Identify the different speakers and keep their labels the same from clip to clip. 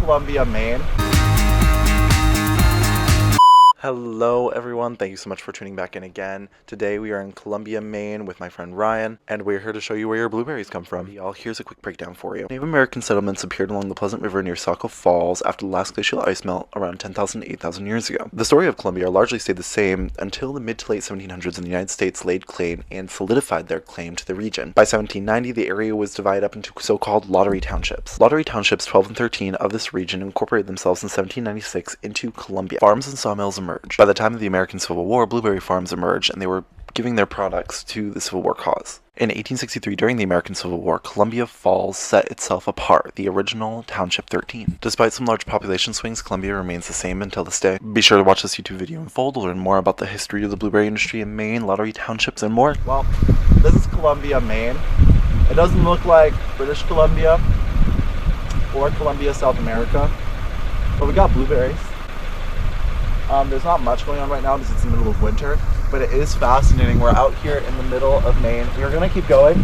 Speaker 1: Columbia, Maine.
Speaker 2: Hello everyone, thank you so much for tuning back in again. Today we are in Columbia, Maine with my friend Ryan, and we're here to show you where your blueberries come from. Y'all, here's a quick breakdown for you. Native American settlements appeared along the Pleasant River near Saco Falls after the last glacial ice melt around 10,000 to 8,000 years ago. The story of Columbia largely stayed the same until the mid to late 1700s and the United States laid claim and solidified their claim to the region. By 1790, the area was divided up into so-called lottery townships. Lottery townships 12 and 13 of this region incorporated themselves in 1796 into Columbia. Farms and sawmills emerged. By the time of the American Civil War, blueberry farms emerged, and they were giving their products to the Civil War cause. In 1863, during the American Civil War, Columbia Falls set itself apart, the original Township 13. Despite some large population swings, Columbia remains the same until this day. Be sure to watch this YouTube video in full to learn more about the history of the blueberry industry in Maine, lottery townships, and more.
Speaker 1: Well, this is Columbia, Maine. It doesn't look like British Columbia or Columbia, South America, but we got blueberries. There's not much going on right now because it's the middle of winter, but it is fascinating. We're out here in the middle of Maine. We're gonna keep going,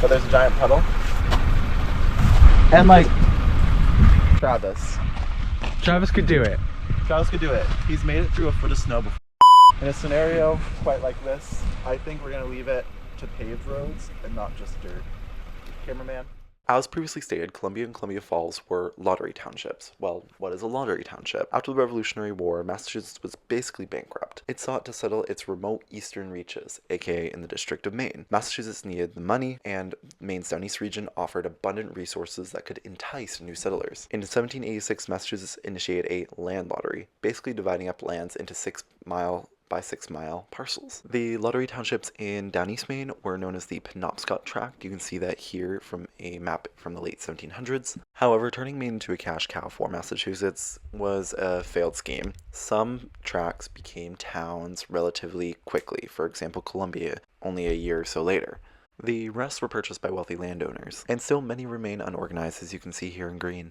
Speaker 1: but there's a giant puddle. And like, Travis
Speaker 3: could do it.
Speaker 1: Travis could do it. He's made it through a foot of snow before. In a scenario quite like this, I think we're gonna leave it to paved roads and not just dirt. Cameraman.
Speaker 2: As previously stated, Columbia and Columbia Falls were lottery townships. Well, what is a lottery township? After the Revolutionary War, Massachusetts was basically bankrupt. It sought to settle its remote eastern reaches, aka in the District of Maine. Massachusetts needed the money, and Maine's Downeast region offered abundant resources that could entice new settlers. In 1786, Massachusetts initiated a land lottery, basically dividing up lands into 6-mile by 6-mile parcels. The lottery townships in Downeast Maine were known as the Penobscot Tract. You can see that here from a map from the late 1700s. However, turning Maine into a cash cow for Massachusetts was a failed scheme. Some tracts became towns relatively quickly, for example Columbia, only a year or so later. The rest were purchased by wealthy landowners, and still many remain unorganized, as you can see here in green.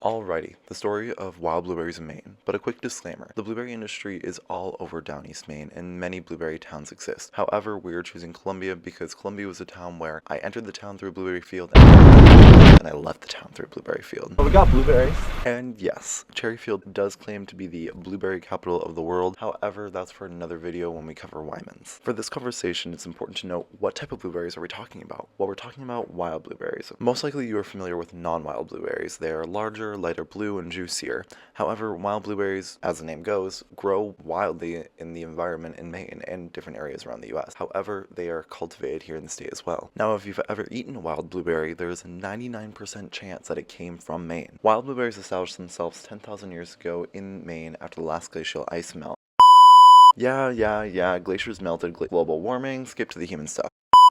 Speaker 2: Alrighty, the story of wild blueberries in Maine, but a quick disclaimer. The blueberry industry is all over Downeast Maine, and many blueberry towns exist. However, we are choosing Columbia because Columbia was a town where I entered the town through a blueberry field, and I left the town through a blueberry field.
Speaker 1: Well, we got blueberries.
Speaker 2: And yes, Cherryfield does claim to be the blueberry capital of the world. However, that's for another video when we cover Wyman's. For this conversation, it's important to note what type of blueberries are we talking about? Well, we're talking about wild blueberries. Most likely you are familiar with non-wild blueberries. They are larger, lighter blue, and juicier. However, wild blueberries, as the name goes, grow wildly in the environment in Maine and different areas around the US. However, they are cultivated here in the state as well. Now, if you've ever eaten a wild blueberry, there is a 99% chance that it came from Maine. Wild blueberries established themselves 10,000 years ago in Maine after the last glacial ice melt. Yeah, glaciers melted, global warming, skip to the human stuff.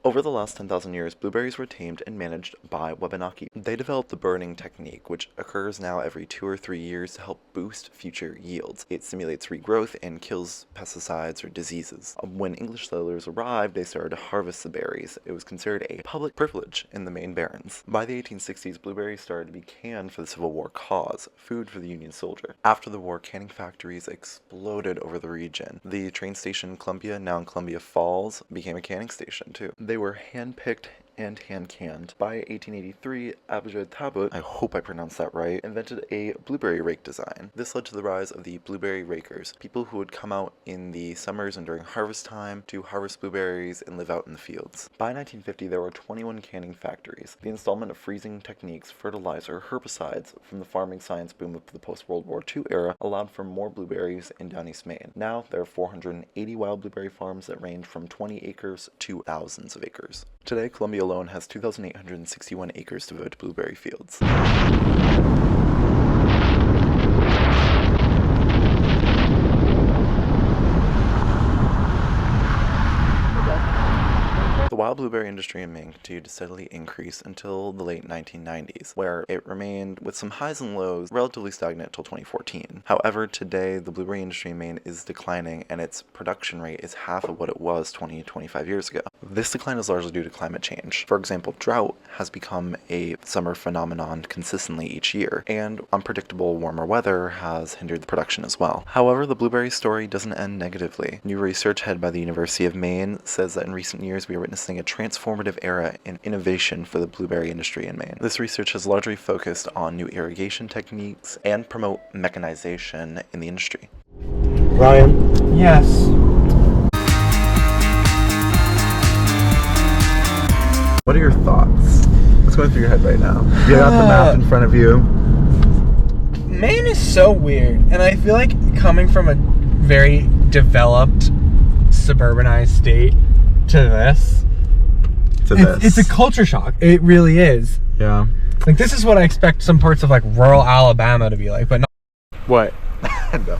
Speaker 2: Over the last 10,000 years, blueberries were tamed and managed by Wabanaki. They developed the burning technique, which occurs now every 2 or 3 years to help boost future yields. It stimulates regrowth and kills pesticides or diseases. When English settlers arrived, they started to harvest the berries. It was considered a public privilege in the Maine Barrens. By the 1860s, blueberries started to be canned for the Civil War cause, food for the Union soldier. After the war, canning factories exploded over the region. The train station in Columbia, now in Columbia Falls, became a canning station too. They were hand-picked and hand-canned. By 1883, Abijah Tabut, I hope I pronounced that right, invented a blueberry rake design. This led to the rise of the blueberry rakers, people who would come out in the summers and during harvest time to harvest blueberries and live out in the fields. By 1950, there were 21 canning factories. The installment of freezing techniques, fertilizer, herbicides from the farming science boom of the post-World War II era allowed for more blueberries in Downeast Maine. Now, there are 480 wild blueberry farms that range from 20 acres to thousands of acres. Today, Columbia alone has 2,861 acres devoted to blueberry fields. The wild blueberry industry in Maine continued to steadily increase until the late 1990s, where it remained, with some highs and lows, relatively stagnant until 2014. However, today, the blueberry industry in Maine is declining, and its production rate is half of what it was 20 to 25 years ago. This decline is largely due to climate change. For example, drought has become a summer phenomenon consistently each year, and unpredictable warmer weather has hindered the production as well. However, the blueberry story doesn't end negatively. New research headed by the University of Maine says that in recent years we are witnessing representing a transformative era in innovation for the blueberry industry in Maine. This research has largely focused on new irrigation techniques and promote mechanization in the industry.
Speaker 1: Ryan?
Speaker 3: Yes.
Speaker 1: What are your thoughts? What's going through your head right now? You got the map in front of you.
Speaker 3: Maine is so weird, and I feel like coming from a very developed, suburbanized state to this, it's a culture shock. It really is.
Speaker 1: Yeah.
Speaker 3: Like, this is what I expect some parts of like rural Alabama to be like, but not. What?
Speaker 1: No.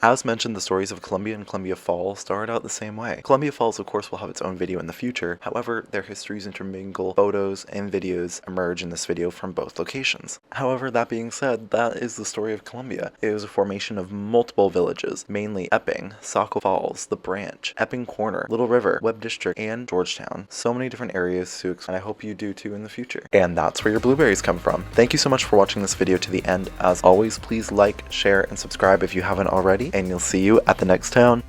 Speaker 2: As mentioned, the stories of Columbia and Columbia Falls started out the same way. Columbia Falls, of course, will have its own video in the future. However, their histories intermingle, photos and videos emerge in this video from both locations. However, that being said, that is the story of Columbia. It was a formation of multiple villages, mainly Epping, Saco Falls, The Branch, Epping Corner, Little River, Webb District, and Georgetown. So many different areas to explore, and I hope you do too in the future. And that's where your blueberries come from. Thank you so much for watching this video to the end. As always, please like, share, and subscribe if you haven't already, and you'll see you at the next town.